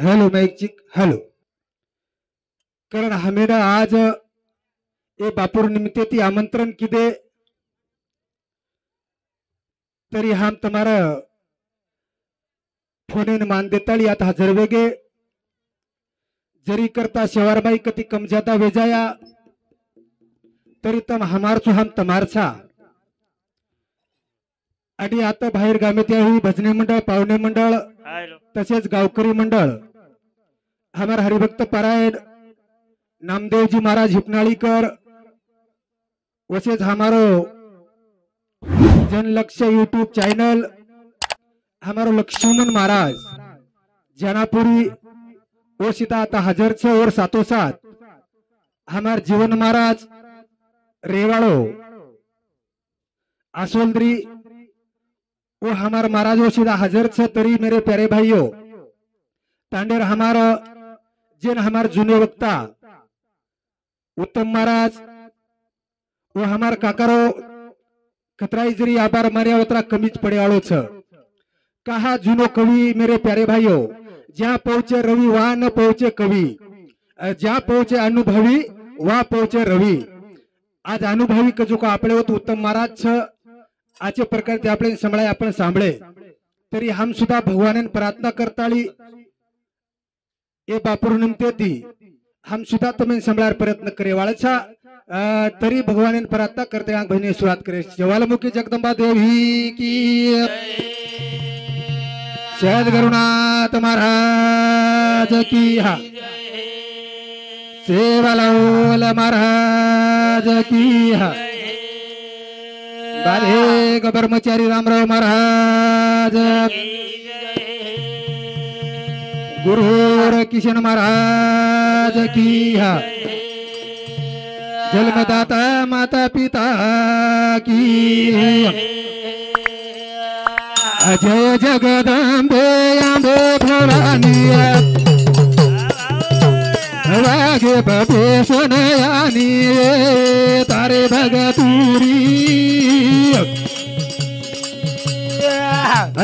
Hello magic hello कारण हमेडा आज ए बापूर निमित्ते ती आमंत्रण किदे तरी हम तुम्हारा फोन मान देताळी आता हजर वेगे जरी करता शेवारबाई कती कम ज्यादा वेजाया तरी तम हमारचो हम तमारचा आणि आता बाहेर गामेत याही भजनी मंडळ पावणे मंडळ तसेच गावकरी मंडळ हमार हरिभक्त पारायण नामदेवजी महाराज हिपनाळीकर वसेज हमारो जनलक्ष्य यूट्यूब चैनल हमारो लक्ष्मण महाराज जनापुरी वो सीता आता हजर से और सातों साथ हमार जीवन महाराज रेवाड़ो आसोलद्री वो हमार महाराज वो सीधा हजर से तरी मेरे प्यारे भाइयों तांडेर हमारा जिन हमार जुने वक्ता उत्तम महाराज वो हमार काकारो खतराई जरी आभार मार्या उतरा कमीच पड़े आलो छ कहा जुनो कवि मेरे प्यारे भाइयों जहाँ पहुंचे रवि वहां न पहुंचे कवि जहाँ पहुंचे अनुभवी वहां पहुंचे रवि आज अनुभवी कजो का आपले होत उत्तम महाराज छ आचे प्रकार ते आपले संभळाय आपण सांभळे तरी हम सुद्धा भगवान प्रार्थना करताळी ए बापूर निमते ती हम सुद्धा तुम्हें संभळार प्रयत्न करे वाळछा तरी भगवान प्रार्थना करते आंग बहिणी सुरुवात करे ज्वालामुखी जगदंबा देवी की शहद गरुनाथ महाराज की हा सेवालाल महाराज की हा बाले ब्रह्मचारी रामराव महाराज गुरु किशन महाराज की हा जन्मदाता माता पिता की अजय जगदम्बे अम्बे भवानी वागे बबे सोनयानी तारे भगतूरी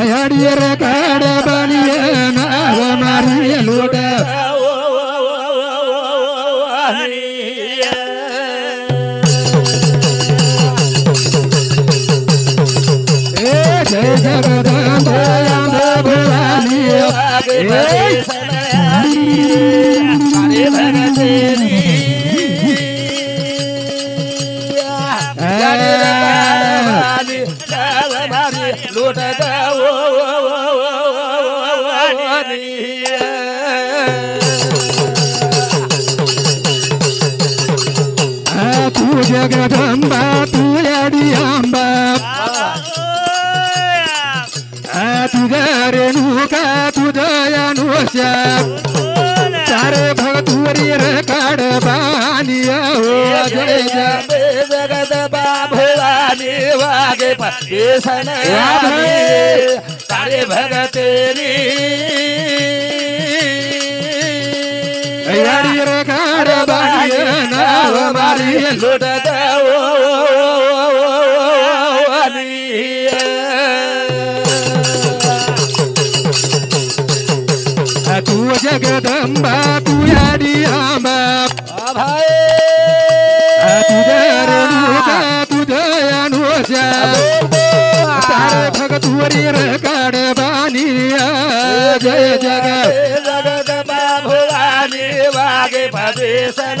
अयडियर काड बनिए नाव मारी लोट जय जगदम्बे अम्बे भवानी तू जगदम्बा तू अडियांबा तुझा रेणुका तुझया नुषा सारे भगतुरी रकाड बानिया जय जगत भवानी वागे पेशन सारे भगतेरी रकाड बानिया नाव मारी लुट तू जगदम्बा तू अडियांबा भाई तुझे रेणुका तुझया नुषा सारे भगतुरी रकाड बानिया जय जगत भवानी वागे भवेशन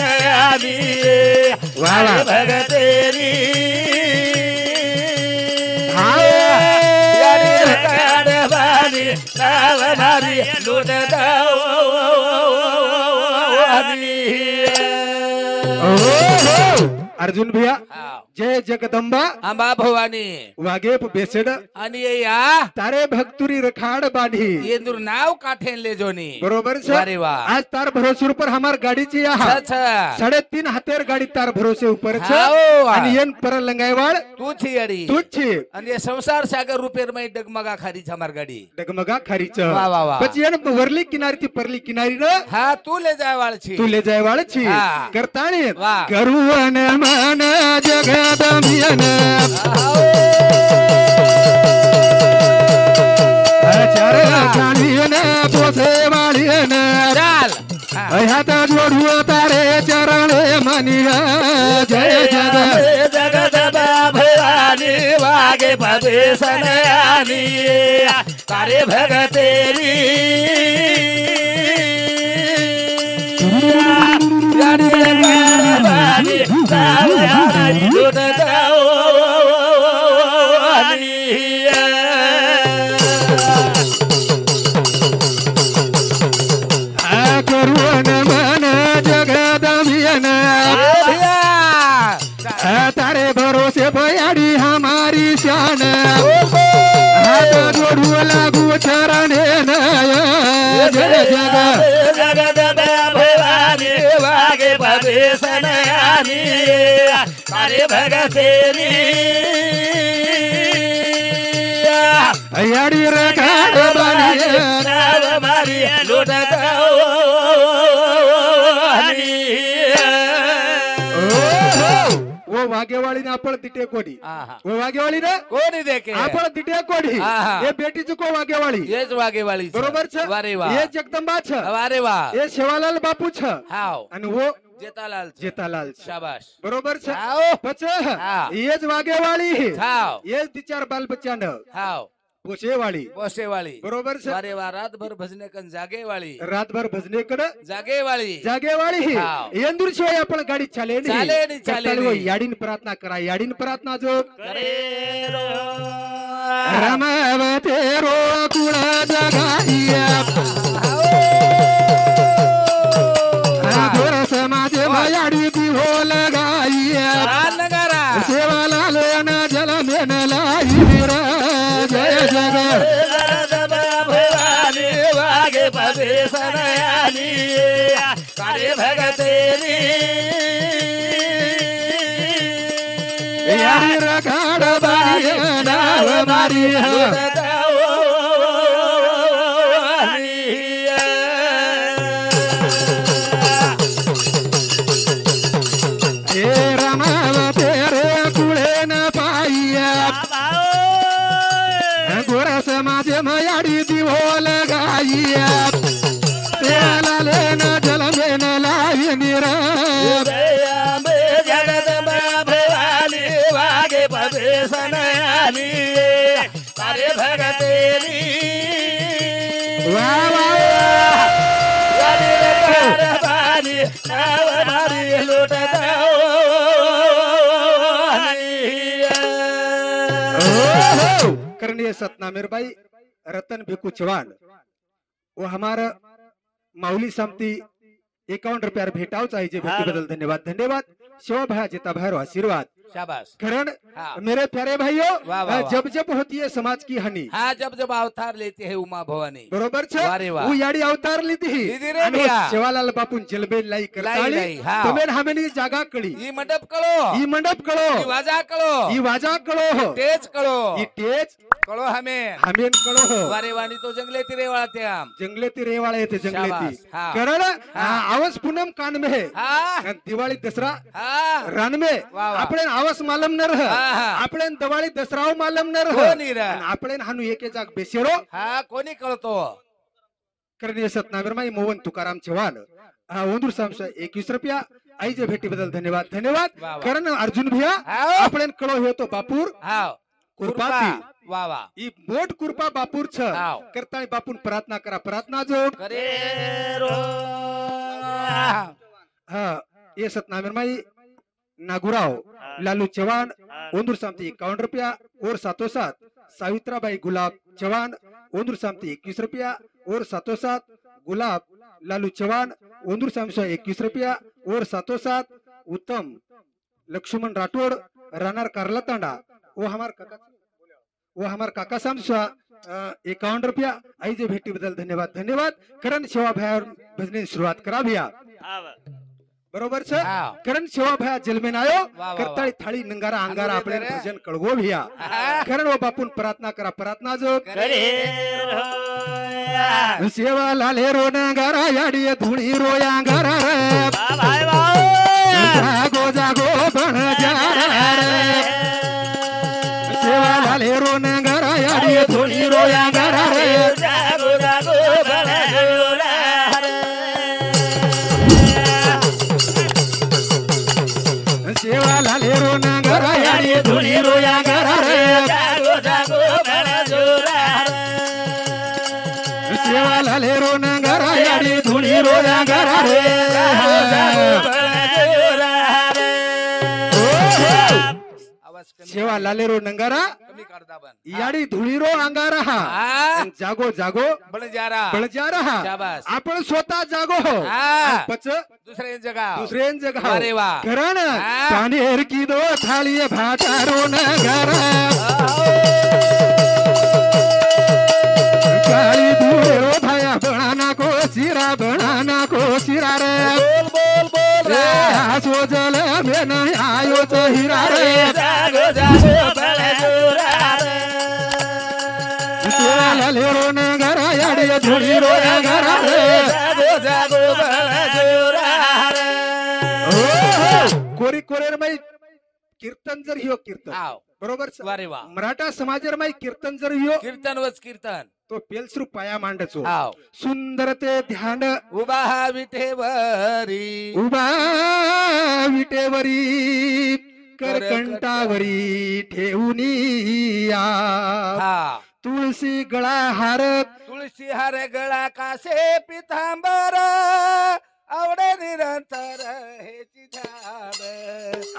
वाला भगतेरी नावनारी लुट अर्जुन भैया जय जगदंबा अंबा भवानी वागेप बेसड आणि या तारे भक्तुरी रखाड बानी ये दूर नाव काठेन ले जोनी बरोबर से अरे वाह आज तार भरोसे ऊपर हमार गाड़ी ची यहाँ अच्छा 3.5 हाथेर गाड़ी तार भरोसे ऊपर छ हाओ। आणि येन पर लंगायवाळ तू छी अडी तू छी आणि ये संसार सागर रुपेर मै डगमगा खारी हमार गाडी डगमगा खारीच वाह वाह वाह પછી येन वरली किनारी ती परली किनारी न हा तू ले जाय वाळ छी तू ले जायवाळ छी हा। करताणी वाह। करुवन मन जगदंबियन चार चालीन पोसे वाळीन भवानी वागे भवेशनयानी तारे भगतेरी यानी भवानी सावयानी लुट जाओ करुण मन जगदमियन तारे भरोसे भयाड़ी हमारी शान हाथ जोड़ू लागू चरणे जय जग जगद भवानी वागे भवेशनयानी तारे भगतेरी याड़ी रखाड़ बनिए मारी लुट वो वागेवाड़ी ने आपण तिटे कोडी वो वागेवाड़ी ने कोणी देखे आपण तिटे कोडी ये बेटीची को वागेवाड़ी येच वागेवाळी बरोबर छ वारे वा ये जगदंबा छ वारे वा ये शेवालाल बापू छ हाव आणि वो जेतालाल जेतालाल छ शाबाश बरोबर छ हाव पच हा. येच वागेवाड़ी हाव ये विचार बाल बच्चान हाव पोसेवाड़ी पोसेवाळी बरोबर छ वारे वा रातभर भजने कन जागेवाळी रातभर भजने कड जागेवाळी जागेवाड़ी हाव. यंदूर शिवाय आपण गाडी चाले चाले नी, चाले नी. याडीन प्रार्थना करा याडीन प्रार्थना जो करे रो रमावते रो कुळ जगाइया गोर समाज मायाडी दिहो लगाइया नगरा सेवालाल न जल मेन लाईरा जय जग भवानी वागे भवेशनयानी तारे भगतेरी यारी रखाड़ बाई नाव मारी हे रमाव तेरे कुळे न पाइया गोर समाज मयाडी दिहो लगाइया सेवालाल न जल मेन लाई निरा जगदंबा भवानी वागे भवेशनयानी तारे भगतेरी वाह वाह यानी भवानी सावयानी लुट जाओ करणीय सतनामेर भाई रतन भिकू चौहान वो हमारा माऊली समती 51 रुपया भेटाव चाहिए भेटी बदल धन्यवाद धन्यवाद शिवा भाई जिता भाई आशीर्वाद शाबाश करण हाँ। मेरे प्यारे भाइयों वाह, वाह, वाह। जब जब होती है समाज की हानि हाँ जब जब अवतार लेते है उमा भवानी बरोबर वाह रे वाह। वो याडी अवतार ली थी लीधी रे भैया। शिवालाल बापून जलबे लाई करताली लाई, हाँ। तुम्हें हमें जागा कळी ही मंडप कळो ही मंडप कळो ही वाजा कळो ही वाजा कळो तेज कळो ही तेज कळो हमें हमें कळो वारे वाणी तो जंगले तिरे वाळते आम जंगलेती रेवाळे येते जंगलेती शाबास, हाँ। करण आवाज पूनम कान में है हाँ दिवाळी दसरा हाँ रान में वाह, वाह। आपण आवाज मालम न रह हाँ, हाँ। आपण दिवाळी दसराव मालम न रह कोणी रह? आणि आपण हानू एके जाग बेसेरो हा कोणी कळतो करणीय सतनामेर माई मोहन तुकाराम चव्हाण ओंदूर सामसा 21 रुपया आई जे भेटी बदल धन्यवाद धन्यवाद वाह, वाह। करण अर्जुन भैया हाव। आपण कळो हे तो बापूर हाव कुरपाती वा वा ई बोट कुरपा बापूर छ हाव। करताय बापून प्रार्थना करा प्रार्थना जोड करे रो हा ये सतनामेर माई नागुराव लालू चौहान ओंदूर सामती 51 रुपया और सातो सात सावित्राबाई गुलाब चौहान ओंदूर सामती 21 रुपया और सातो सात गुलाब लालू चौहान ओंदूर सामसा 21 रुपया और सातो सात उत्तम लक्ष्मण राठौड़ रानार कारला तांडा वो हमार काका सामसा 51 रुपया आई जे भेटी बदल धन्यवाद धन्यवाद करण सेवा भया भजने शुरुआत करा भैया बरोबर छ हाव। करण सेवा भया जलमेन आयो वाह, करताळी थाळी नंगारा अंगारा आंगुरे आपले करे। भजन कळगो भैया हा। करण वो बापून प्रार्थना करा प्रार्थना जो करे रो सेवा लाले रो नंगारा याडी धुणी रोया अंगारा रे भाई भाई जागो जागो बन जा रे सेवा लाले रो नंगारा याडी धुणी रोया अंगारा रे जागो जागो बड़ा सेवा लाले रो नंगारा याडी धुणी रोया अंगारा धुळी रोया घरा रे आवाज कमी शेवा लालेरो नंगारा कमी करता बन याडी धुळी रो अंगारा आणि जागो जागो बळ जा रहा बळजा रहा शाबास. आपण स्वतः जागो हो हा. आणि पच दुसरे जगह दुसरे जगह अरे वा. करण हा. पानेर की दो थाळी भाटारो नगारा काळी धुळे रो भाया बनाना को सिरा रे बोल बोल रे हसो जल मेन आयो च हिरा रे जागो जागो बळ जोरा शेवाला लेरो नगारा याडी धुळी रो नगारा रे जागो जागो बळ जोरा कोरी कोरेर माई कीर्तन जर हियो कीर्तन आव बरोबर स- वारे वा मराठा समाजर माई कीर्तन जर हियो कीर्तन वच कीर्तन तो पेलसरू पाया मांडचो आव सुंदर ते ध्यान उभा हा विठेवरी उभा विटेवरी करकंटावरी ठेवूनी या हा तुळशी गळा हार तुळशी हार गळा कासे पितांबर आवडे निरंतर हेची झाड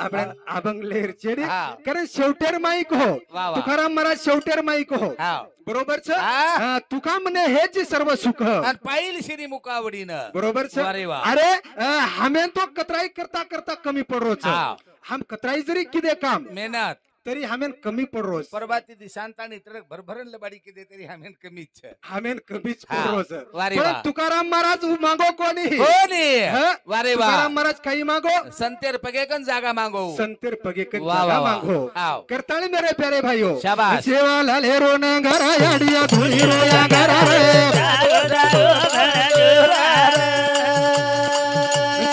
आपण अभंगलेर चेडी हा. कारण शेवटेर माईक हो वा वा. तुकाराम महाराज शेवटेर माईक हो हाव. बरोबर छ हा. तुका म्हणे हेच सर्व सुख आणि पाहिल श्री मुकावडीनं बरोबर छ अरे वा. अरे हमें तो कतराई करता करता कमी पडरो छ हाव. हम कतराई जरी किदे काम मेहनत तरी हमें कमी पडरो परबाती दिशांत आणि ट्रक भरभरण लबाडी केले तरी आम्ही कमीच हमें कमीच हा. पडरो छ वारे पण वा. तुकाराम महाराज मागो कोणी कोणी हा? वारे वा तुकाराम महाराज काही मागो संतेर पगेकन जागा मागो संतेर पगे कन वा वा जागा वा. मागो हाव. करताळी मेरे प्यारे भाइयों शाबास. सेवा लाले रो नगरा याडिया धुळी रोया घरा रे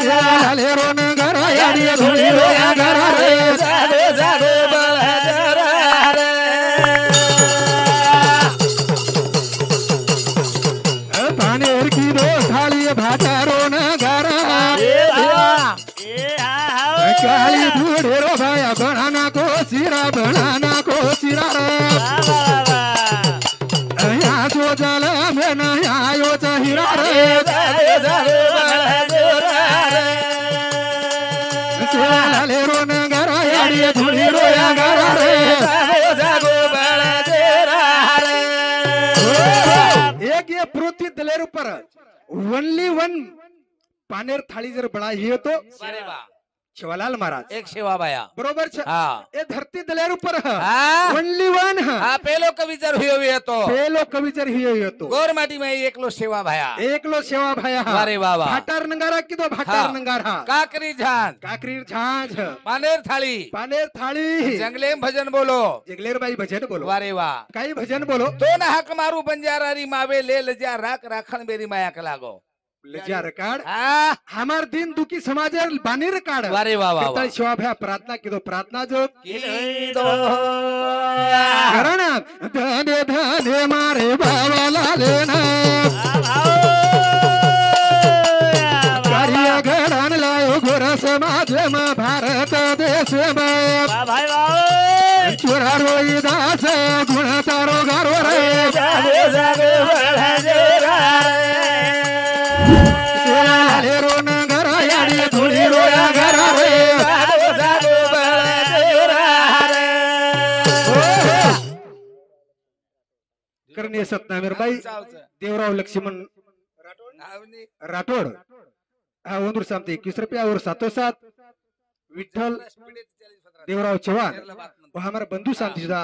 सेवा लाले रो नगरा याडिया धुळी रोया घरा रे पानेर की दो थाली भाटारो नगरा काली धुळे रो भाया बनाना को सिरा रे आयो जल में आयो च हिरा रे सेवा ले रो नगरा याडिया धुळी रोया घरा रे एक ये प्रोती दलेर पर ओनली वन पानेर थाळी जर बड़ा ही तो वारे वा. शिवलाल महाराज एक सेवा बाया बरोबर छ हा ये धरती दलेर पर हा. ओनली वन हा पेलो कवी जर हुयो येतो पेलो कवी जर ही तो गोर माटी में एकलो सेवा भाया एकलो सेवा भाया वारे वा वा. भाटार नंगारा की तो भाटार हा. नंगारा काकरी झान काकरीर झांझ पानेर थाळी पानेर थाळी जंगले में भजन बोलो जगलेर बाई भजन बोलो वारे वा काही भजन बोलो तो ना हक मारू बंजारारी मावे ले लजा राख राखण मेरी माया का लागो लजा रकाड हा हमार दिन दुखी समाजेर बानीर काढ वारे वा वा वा. करताळी शिवा भया प्रार्थना की तो प्रार्थना जो की दो करण धने धने मारे बाबाला लेना कार्य घडण लायो गोर समाज में भारत देश में चोरा रोई दास गुण तारो गारो रे सेवा ले रो नगरा याडी धुळी रोया घरा रे करणे सतनामेर बाई देवराव लक्ष्मण राठोड हा ओंदूर सामते 21 रुपया और सातो सात विठ्ठल देवराव चव्हाण व हमारा बंधु शांति सुधा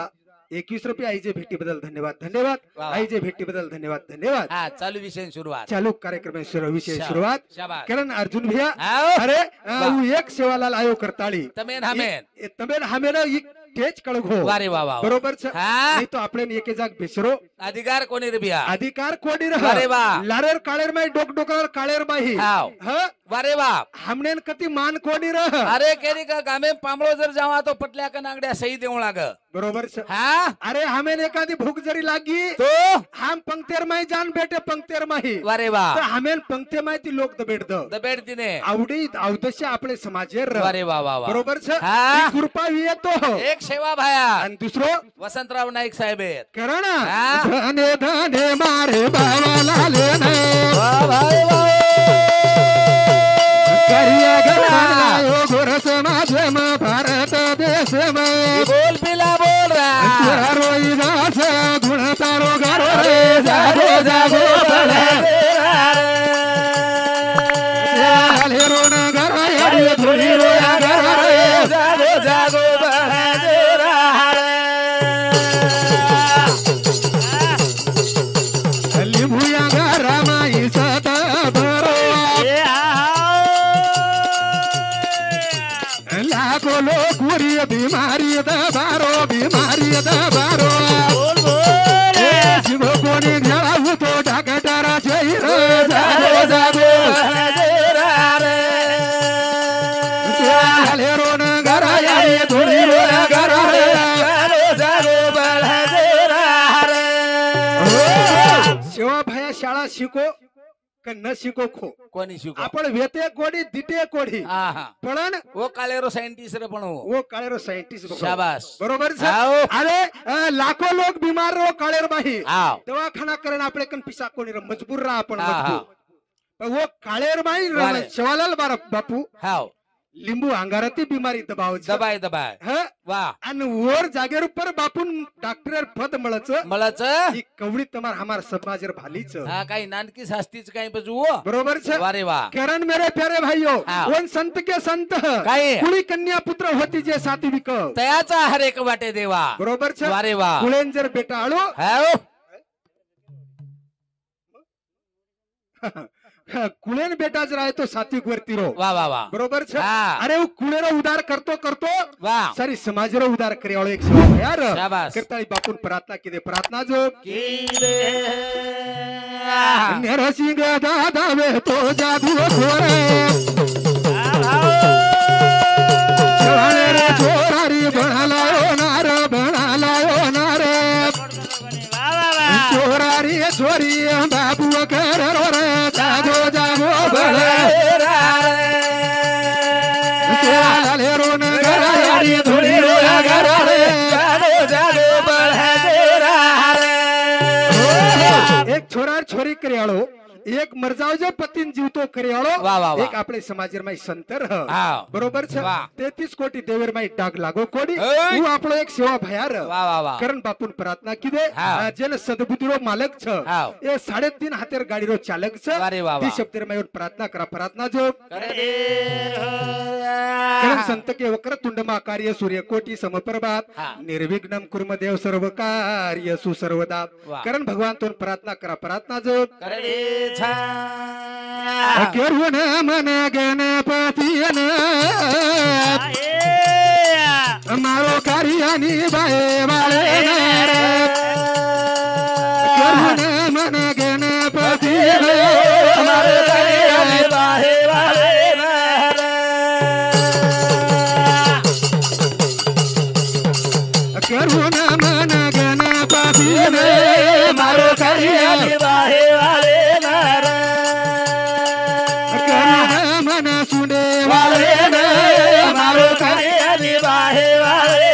21 रुपया आई जे भेटी बदल धन्यवाद धन्यवाद वाह. आई जे भेटी बदल धन्यवाद धन्यवाद हा चालू विषय सुरुवात चालू कार्यक्रम में विषय शा- शुरुआत शाबास. करण अर्जुन भैया आओ. अरे वाह. वो एक सेवालाल आयो करताळी तमेन हमेन तमेन हमेन तेच कळगो वारे वा वा वा. बरोबर छ हा. नहीं तो आपण एके जाग बेसरो अधिकार कोणी रे बिया अधिकार कोणी अरे वा. लारेर काळेर माई डोक डोकर काळेर माही हाव. ह वारे वा हमने कती मान कोणी रह अरे केरी का गामे पांबळो जर जावा तो पटल्या का नांगड्या सही देऊ लाग बरोबर छ हा अरे हमें एखादी भूख जरी लागी तो हम पंक्तेर माई जान बेटे पंक्तेर माही वारे वा तर हमें पंक्ते माहिती लोक दबेड द दबेड तिने आवडी अवदश्य आपले समाजेर रह. वारे वा वा वा बरोबर छ हा. ही कृपा येतो एक एक सेवा भाया आणि दुसरं वसंतराव नाईक साहेब आहेत करण हा? धने धने मारे बाबाला लेणे करिया गणाला गोरस माझे भारत देश बोल पिला बोल रहा रोई दास गुण तारो गारो रे जागो जागो रोण घर धुळी रोया घर जागो जागो लिंबूया घरा माई सत भरो लाखो लोकुरी बीमारी दबारो शिव कोणी घ्यावू तो डाकटारा जैर जागो जागो रोण घरा धुळी रोया घर शिवा भया शाळा शिको का न शिको खो कोणी शिकव आपण वेते कोडी दिटे कोडी हा हा पण वो काळेरो सायंटिस्ट रे पण हो वो काळेरो सायंटिस्ट शाबास बरोबर आओ. अरे लाखो लोक बीमार रो काळेर बाही आओ. दवाखाना करण आपले कन पिसा कोणी मजबूर राहा आपण हा, हा. मजबूर पण वो काळेर बाई वाले. शिवालाल बापू हाव लिंबू अंगाराती बीमारी दबाव दबाय दबाय वा आणि वर जागेर पर बापून डॉक्टर पद मळच मलाच ही कवडी तमार हमार समाजर भालीच हा काही नानकी शास्तीच काही बजू बरोबर छे वारे वा करण मेरे प्यारे भाइयों हाँ। वन संत के संत काय कुळी कन्या पुत्र होती जे सात्विक तयाचा हर एक वाटे देवा बरोबर छे वारे वा कुळेंजर बेटा आळो हाव कुळेन बेटा जर आहे तो सात्विक वरती रो वा वा वा बरोबर छे हा. अरे वो कुळेरो उदार करतो वा सारी समाजरो उदार करे वाळो एक सेवा यार शाबास. करताळी बापून प्रार्थना किदे प्रार्थना जो किले नरसिंह दादा वे तो जादू खोरे जवाने रे चोरारी बनालायो नार चोरारी चोरी बाबू कर रे जागो जागो बळे लाले रोन घरारी धुळी रोया घरारे जागो जागो एक छोरार छोरी करियाळो एक मरजावजे पतीन जीवतो करियाळो वा, वा, वा. एक आपले समाजर माई संतर ह हाव. बरोबर छे वा. 33 कोटी देवर माई डाग लागो कोडी ओय. तू आपलो एक सेवा भयार वा वा वा करण बापून प्रार्थना किदे हाव. जेन सद्बुद्धीरो मालक छ हाव. ए 3.5 हातेर गाडीरो चालक छ वारे वा वा. ती शब्दर माईवर प्रार्थना करा प्रार्थना जो करे करण संत के वक्रतुंडमा कार्य सूर्यकोटी समप्रभात हा. निर्विघ्नं कुर्म देव सर्व कार्य सुसर्वदा वा. करण भगवान तोन प्रार्थना करा प्रार्थना जो करे छा करुण मन गणपतीन मारो कार्यानी बाये बाळे करुण मन गणपतीन मारो कार्यानी बाहे बाहे करुण मन गणपतीन मारो कार्यानी बाहे बाहे मन सुने वाले मारो कार्यानी बाहे बाहे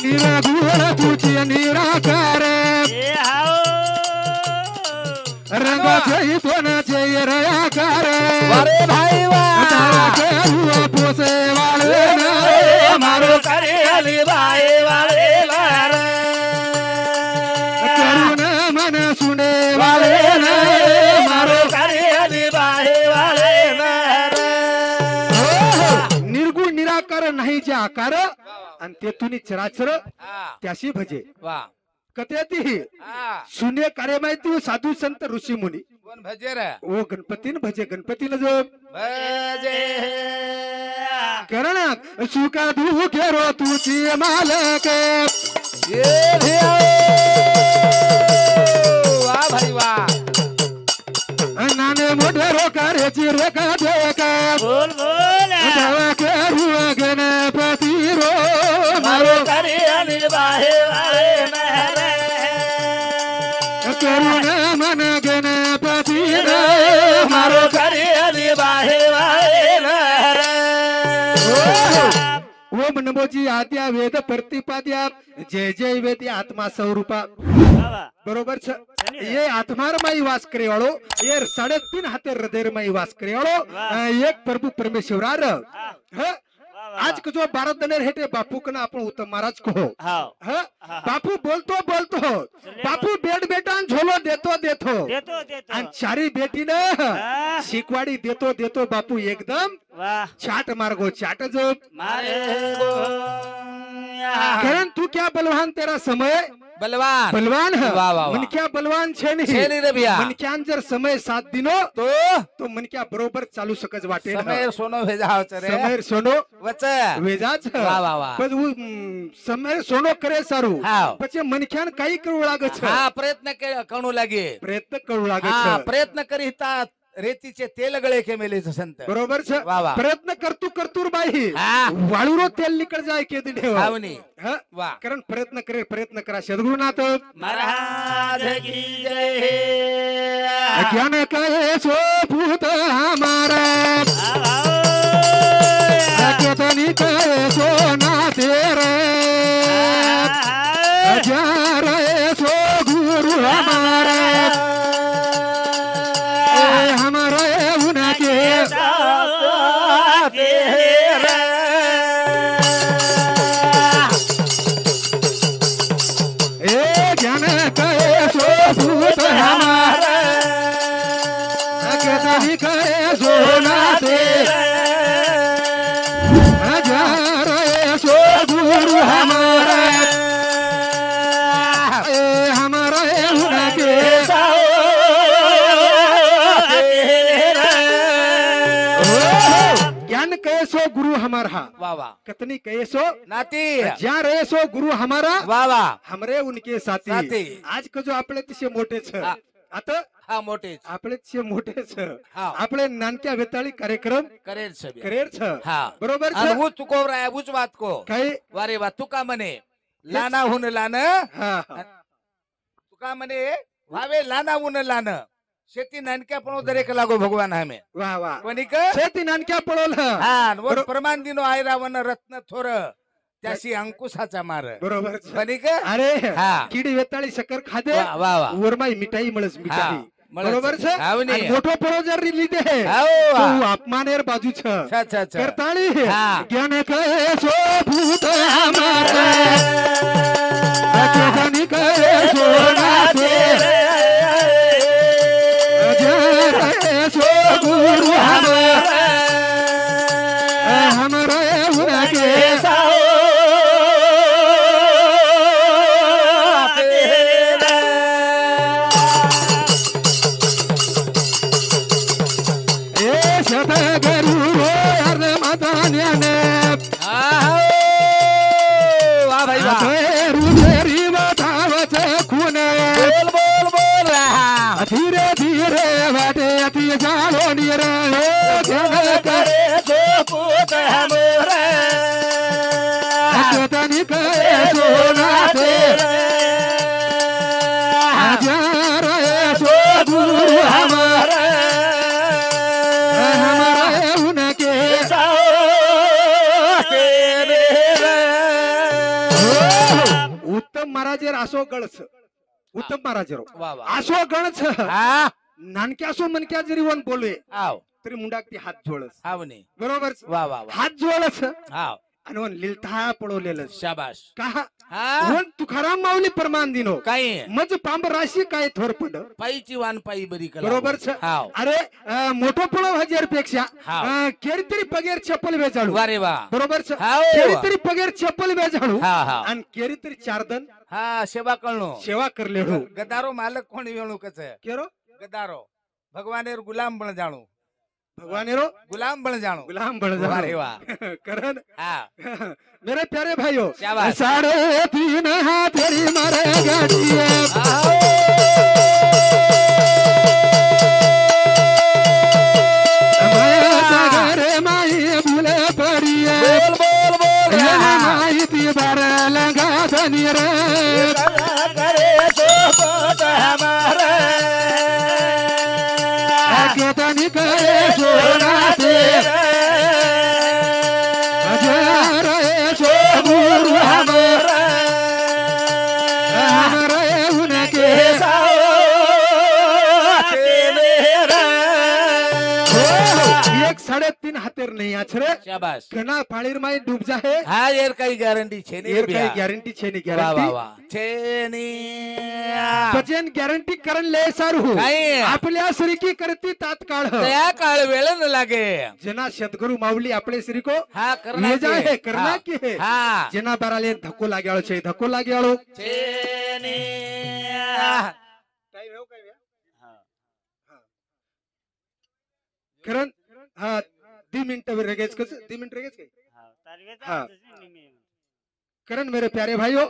निरागुण तुझी निराकार रंग जय पण जय रयाकार वारे भाई वा पोसे वाले मारो कार्यानी बाहे बाहे करुण मन सुने वाले मारो कार्यानी बाहे बाहे निर्गुण निराकार नाही जे आकार आणि तेथून चराचर त्याशी भजे वा कथेती शून्य कार्य माहिती साधू संत ऋषी मुनी कोण भजे रे ओ गणपतीन भजे गणपतीला जो भजे करण सुका दुखे रो तुझी मालक ये धिया वा भाई वा नाने मोठे रो कार्याची रेखा देका बोल बोल देवा करू गणपती रो मारो कार्यानी बाहे बाहे मेरे करुण मन गणपती रो मारो कार्यानी बाहे बाहे ओम नमोजी आद्या वेद प्रतिपाद्या जय जय वेद आत्मा स्वरूपा बरोबर छ ये आत्मार माई वास करे वाळो ये 3.5 हाते हृदय माई वास करे वाळो एक प्रभु परमेश्वरार ह आज को जो भारत दनेर हेटे बापू कना आपण उत्तम महाराज को ह बापू बोलतो बोलतो बापू बेड बेटान झोलो देतो देतो आणि चारी बेटीने शिकवाडी देतो देतो बापू एकदम चाट मार्गो चाट जो कारण तू क्या बलवान तेरा समय बलवान बलवान है वाह, वाह, वाह। मन क्या बलवान छे छे नहीं रे भैया। मन क्या जर समय 7 दिनो तो मन क्या बरोबर चालू सकज वाटे समय सोनो भेजा रे समय सोनो वच वेजाच वाह, वाह, वाह। पण समय सोनो करे सारू हाव। પછી मनख्यान काही करू लागत छ हा प्रयत्न करू लागे प्रयत्न करू लागत हा छ प्रयत्न करीता रेतीचे तेल गळे के मेले संत बरोबर छ वाह, वाह। प्रयत्न करतू करतूर बाई हा। वाळूरो तेल निकळ जाय के देव हावनी वाह कारण प्रयत्न करा सद्गुरुनाथ महाराज की जय ज्ञान कहे सो भूत हमारा केतनी कहे सो ना तेरे जा रहे सो गुरु हमारा हमारे उनके ज्ञान कहे सो भूत हमारा केतनी कहे सो ना तेरे जा रहे सो गुरु हमारा हमारे उनके ज्ञान कैसो गुरु हमारा वाह वाह कतनी कैसो नाती ज्या रे सो गुरु हमारा वाह वाह हमरे उनके साथी साथी। आज को जो आपले तिसे मोठे छ हा। आता हा मोठे आपले तिसे मोठे छ हा। आपले नानक्या वेताळी कार्यक्रम करेल सभी करेर छ हा बरोबर आणि छ वो चुकव राय बुच बात को काही वारे वा तुका म्हणे लाना हुन लान हा हा. तुका म्हणे व्हावे लाना हुन लान शेती नानक्या पण दरेक लागो भगवान हमें वा वा वनिक शेती नानक्या पळोल हा वर प्रमाण दिनो आयरा वन रत्न थोर त्याशी अंकुशाचा मार बरोबर छ. वनिक अरे हा किडी वेताळी शक्कर खादे वाह वाह वाह वरमाई मिठाई मळस मिठाई मळस. बरोबर छ हावनी. आणि मोठो पळो जर लिदे हाव तो वा. अपमानेर बाजू छ अच्छा अच्छा अच्छा करताळी हा. ज्ञान कहे सो भूत हमारा केतनी कहे सो नाते जा रहे सो गुरु हमारा हमारे उनके वाह भाई वाह बोल बोल बोल रहा धीरे धीरे बाटे अति जालो निरा करे सो पूत हमरा केतनी कहे सो नाते जा रहे सो गुरु हमारा हमारे उनके उत्तम महाराजेर असो गळस उत्तम महाराजेर वाह वाह असो गळस हा नानक्या असो मनक्या जरी वन बोलवे आव तरी मुंडाक ती हात जोडस हावनी बरोबर वाह वाह वाह हात जोडस हाव आणि वन लिलता पळवलेलं शाबाश का हा वन तुकाराम माऊली परमान दिनो काही मज पांब राशी काय थोर पड पायीची वान पायी बरी कला बरोबर छ हाव अरे मोठो पळो हजार पेक्षा हाव. केरी तरी पगेर चप्पल वेचाळू वारे वा बरोबर छ हाव. केरी तरी पगेर चप्पल वेचाळू हा हा आणि केरी तरी चारदन हा सेवा कळनो सेवा करले हो गदारो मालक कोण वेणू कच केरो गदारो भगवानेर गुलाम बण जाणू भगवानेरो गुलाम बण जाणू गुलाम बन जा वारे वाह करण हा मेरे प्यारे भाइयों शाबाश। 3.5 हाथ तेरी मारे गाड़ी आओ माया सागरे माई भूले पड़िए बोल बोल बोल रहा माई ती बार लगा धनी रे करे सो पोत हमारा केतनी कहे सोना ते साढ़े 3 हाथेर नहीं आछरे शाबाश घना फाड़ीर माई डूब जाहे હા યાર કઈ ગેરંટી છે ને एर ભैया काही गॅरंटी छे नहीं વાહ વાહ गॅरंटी વાહ છે ની भजन गॅरंटी करण ले सारू काय? आपल्या श्रीकी करती तात्काळ त्या काळ वेळ न लागे जना सद्गुरु माऊली आपले श्री को હા કરના ले जाए के. करना હા. की है હા જેના બારાલે ધક્કો લાગ્યાળો છે ધક્કો લાગ્યાળો છે ની टाइम हेव काय करण हा 2 मिनिट रेगेच कस 2 मिनिट रेगेच काय हाँ। करण मेरे प्यारे भाइयों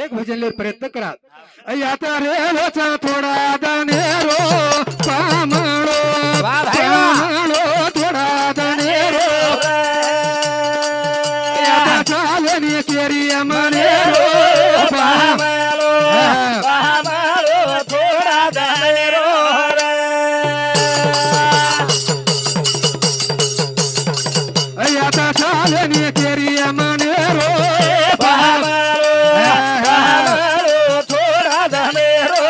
एक भजन ले प्रयत्न करा आता रे लोचा थोडा दानेरो पामणो वाह भाई वाह. पामणो थोडा दानेरो आता चालनी केरी मनेरो पामणो થોડા દાનેરો आता चालनी केरी मनेरो થોડા દાનેરો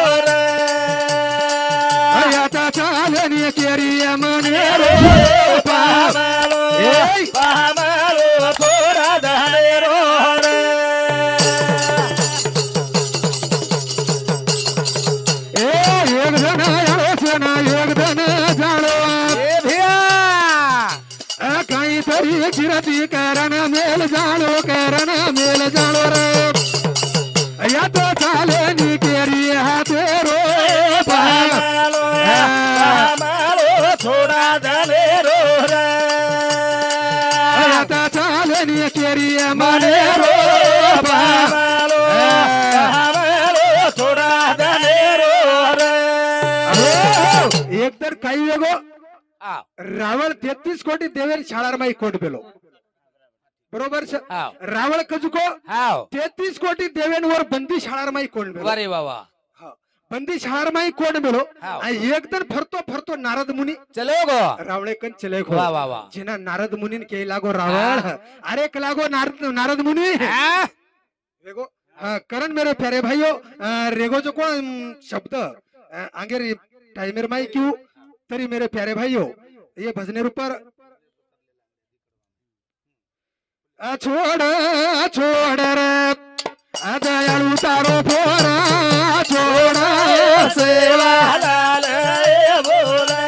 आता चालनी केरी मनेरो થોડા દાનેરો एक जण आलोचना एक जण जाणो એ ભૈયા काहीतरी चिरती कारण मेल जाणो रे यात चाले नी केरी हाते रो થોડા દાનેરો यात चाले नी केरी मने रो થોડા દાનેરો एक तर काही वेगो આ रावळ 33 कोटी देवेर शाळार माई कोट बेलो बरोबर छ આવ रावळ कजुको આવ 33 कोटी देवेनवर बंदी शाळार माई कोण बेलो વારે વાહ बंदी शाळार माई कोण बेलो हाव. आणि एक तर फरतो नारद मुनी ચલો ગો रावळे कन चले खो વાહ વાહ વાહ जिना नारद मुनीन के लागो रावळ अरे क लागो नारद मुनी હા रेगो करण मेरे प्यारे भाइयों रेगो जो कोण शब्द आगे टाइमर माई क्यों तरी मेरे प्यारे भाइयों ये भजनेर ऊपर छोड़ रे दयाळू तारो पोरा छोड़ सेवा લાલ બોલે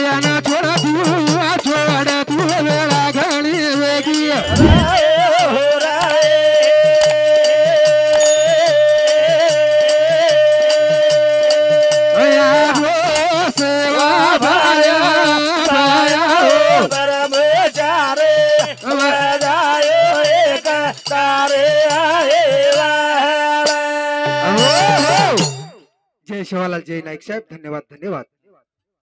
याना छोड़ तू वेळा घणी वेगी सेवा भाया भाया जय शिवालाल जय नाईक साहेब धन्यवाद